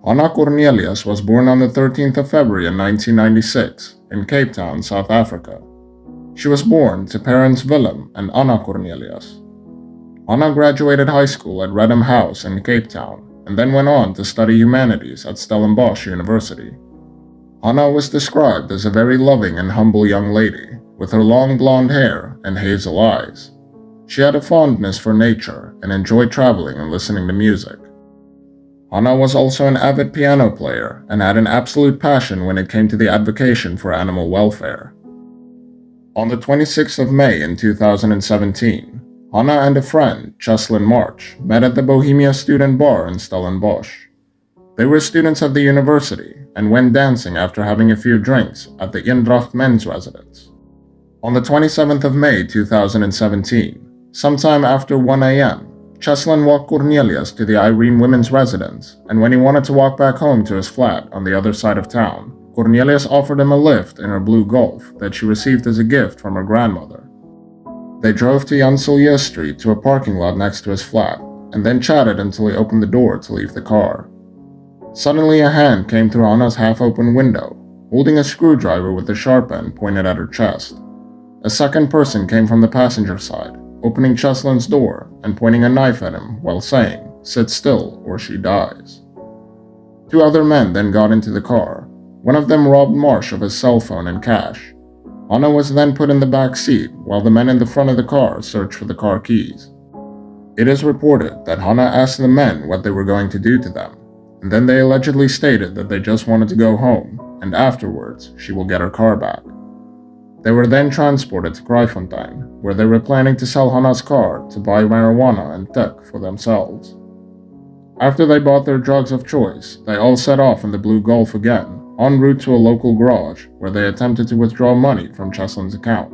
Anna Cornelius was born on the 13th of February in 1996 in Cape Town, South Africa. She was born to parents Willem and Anna Cornelius. Anna graduated high school at Redham House in Cape Town and then went on to study humanities at Stellenbosch University. Anna was described as a very loving and humble young lady, with her long blonde hair and hazel eyes. She had a fondness for nature and enjoyed traveling and listening to music. Anna was also an avid piano player and had an absolute passion when it came to the advocacy for animal welfare. On the 26th of May in 2017, Anna and a friend, Cheslin March, met at the Bohemia Student Bar in Stellenbosch. They were students at the university and went dancing after having a few drinks at the Eendracht men's residence. On the 27th of May 2017, sometime after 1 a.m., Cheslin walked Cornelius to the Irene women's residence, and when he wanted to walk back home to his flat on the other side of town, Cornelius offered him a lift in her blue Golf that she received as a gift from her grandmother. They drove to Jan Silje Street to a parking lot next to his flat, and then chatted until he opened the door to leave the car. Suddenly a hand came through Anna's half-open window, holding a screwdriver with the sharp end pointed at her chest. A second person came from the passenger side, opening Cheslin's door and pointing a knife at him while saying, "Sit still or she dies." Two other men then got into the car. One of them robbed Marsh of his cell phone and cash. Anna was then put in the back seat while the men in the front of the car searched for the car keys. It is reported that Hannah asked the men what they were going to do to them, and then they allegedly stated that they just wanted to go home, and afterwards she will get her car back. They were then transported to Kraaifontein, where they were planning to sell Hannah's car to buy marijuana and tuk for themselves. After they bought their drugs of choice, they all set off in the blue Golf again, en route to a local garage, where they attempted to withdraw money from Cheslin's account.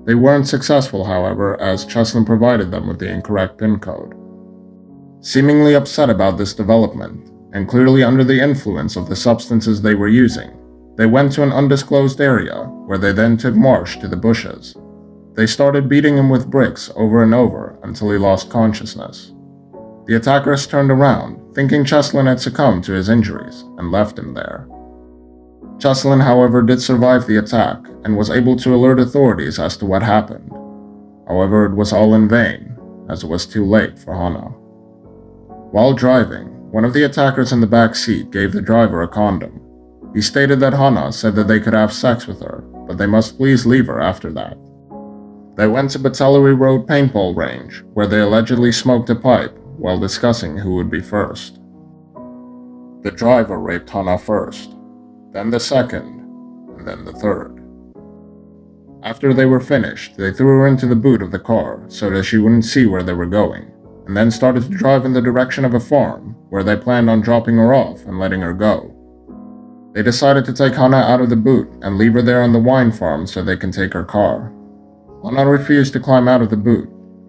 They weren't successful, however, as Cheslin provided them with the incorrect PIN code. Seemingly upset about this development, and clearly under the influence of the substances they were using, they went to an undisclosed area, where they then took Marsh to the bushes. They started beating him with bricks over and over until he lost consciousness. The attackers turned around, thinking Cheslin had succumbed to his injuries, and left him there. Cheslin, however, did survive the attack and was able to alert authorities as to what happened. However, it was all in vain, as it was too late for Hannah. While driving, one of the attackers in the back seat gave the driver a condom. He stated that Hannah said that they could have sex with her, but they must please leave her after that. They went to Batellery Road paintball range, where they allegedly smoked a pipe while discussing who would be first. The driver raped Hannah first, then the second, and then the third. After they were finished, they threw her into the boot of the car so that she wouldn't see where they were going, and then started to drive in the direction of a farm, where they planned on dropping her off and letting her go. They decided to take Hannah out of the boot and leave her there on the wine farm so they can take her car. Hannah refused to climb out of the boot.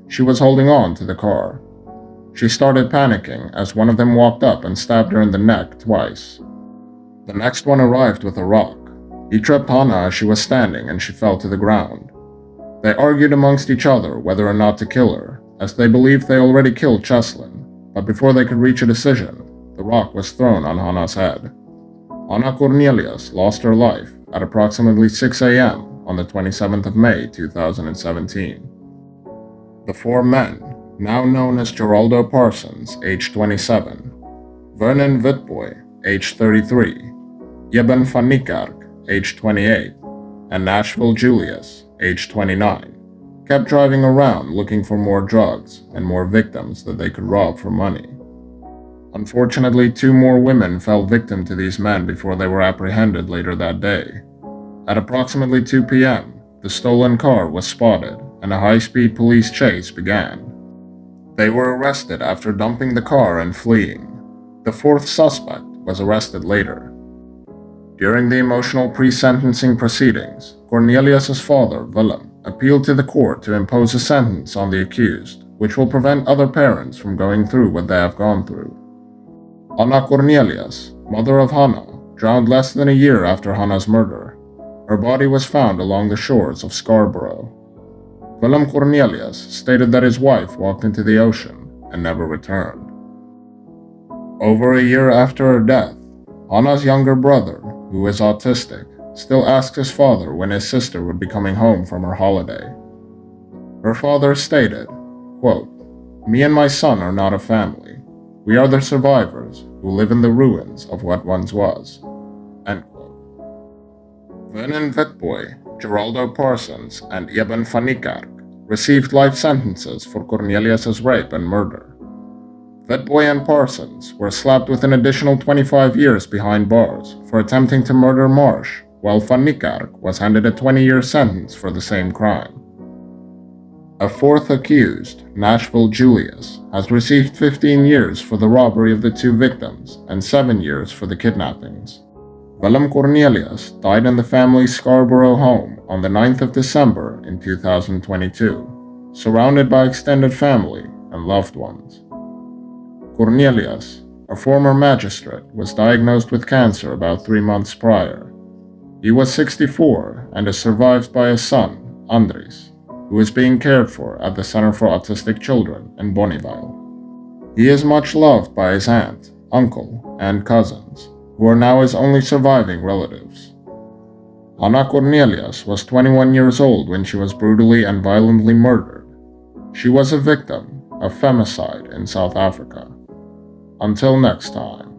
She was holding on to the car. She started panicking as one of them walked up and stabbed her in the neck twice. The next one arrived with a rock. He tripped Hannah as she was standing and she fell to the ground. They argued amongst each other whether or not to kill her, as they believed they already killed Cheslin, but before they could reach a decision, the rock was thrown on Hannah's head. Anna Cornelius lost her life at approximately 6 a.m. on the 27th of May 2017. The four men, now known as Geraldo Parsons, age 27, Vernon Witboy, age 33, Jeben van Niekerk, age 28, and Nashville Julius, age 29, kept driving around looking for more drugs and more victims that they could rob for money. Unfortunately, two more women fell victim to these men before they were apprehended later that day. At approximately 2 p.m., the stolen car was spotted and a high-speed police chase began. They were arrested after dumping the car and fleeing. The fourth suspect was arrested later. During the emotional pre-sentencing proceedings, Cornelius' father, Willem, appealed to the court to impose a sentence on the accused, which will prevent other parents from going through what they have gone through. Anna Cornelius, mother of Hannah, drowned less than a year after Hannah's murder. Her body was found along the shores of Scarborough. Willem Cornelius stated that his wife walked into the ocean and never returned. Over a year after her death, Anna's younger brother, who is autistic, still asks his father when his sister would be coming home from her holiday. Her father stated, quote, "Me and my son are not a family. We are the survivors who live in the ruins of what once was." End quote. Vernon Vitboy, Geraldo Parsons, and Ibn Fanikark received life sentences for Cornelius's rape and murder. Vitboy and Parsons were slapped with an additional 25 years behind bars for attempting to murder Marsh, while Fanikark was handed a 20-year sentence for the same crime. A fourth accused, Nashville Julius, has received 15 years for the robbery of the two victims and 7 years for the kidnappings. Willem Cornelius died in the family's Scarborough home on the 9th of December in 2022, surrounded by extended family and loved ones. Cornelius, a former magistrate, was diagnosed with cancer about 3 months prior. He was 64 and is survived by a son, Andries, who is being cared for at the Center for Autistic Children in Bonneville. He is much loved by his aunt, uncle, and cousins, who are now his only surviving relatives. Anna Cornelius was 21 years old when she was brutally and violently murdered. She was a victim of femicide in South Africa. Until next time.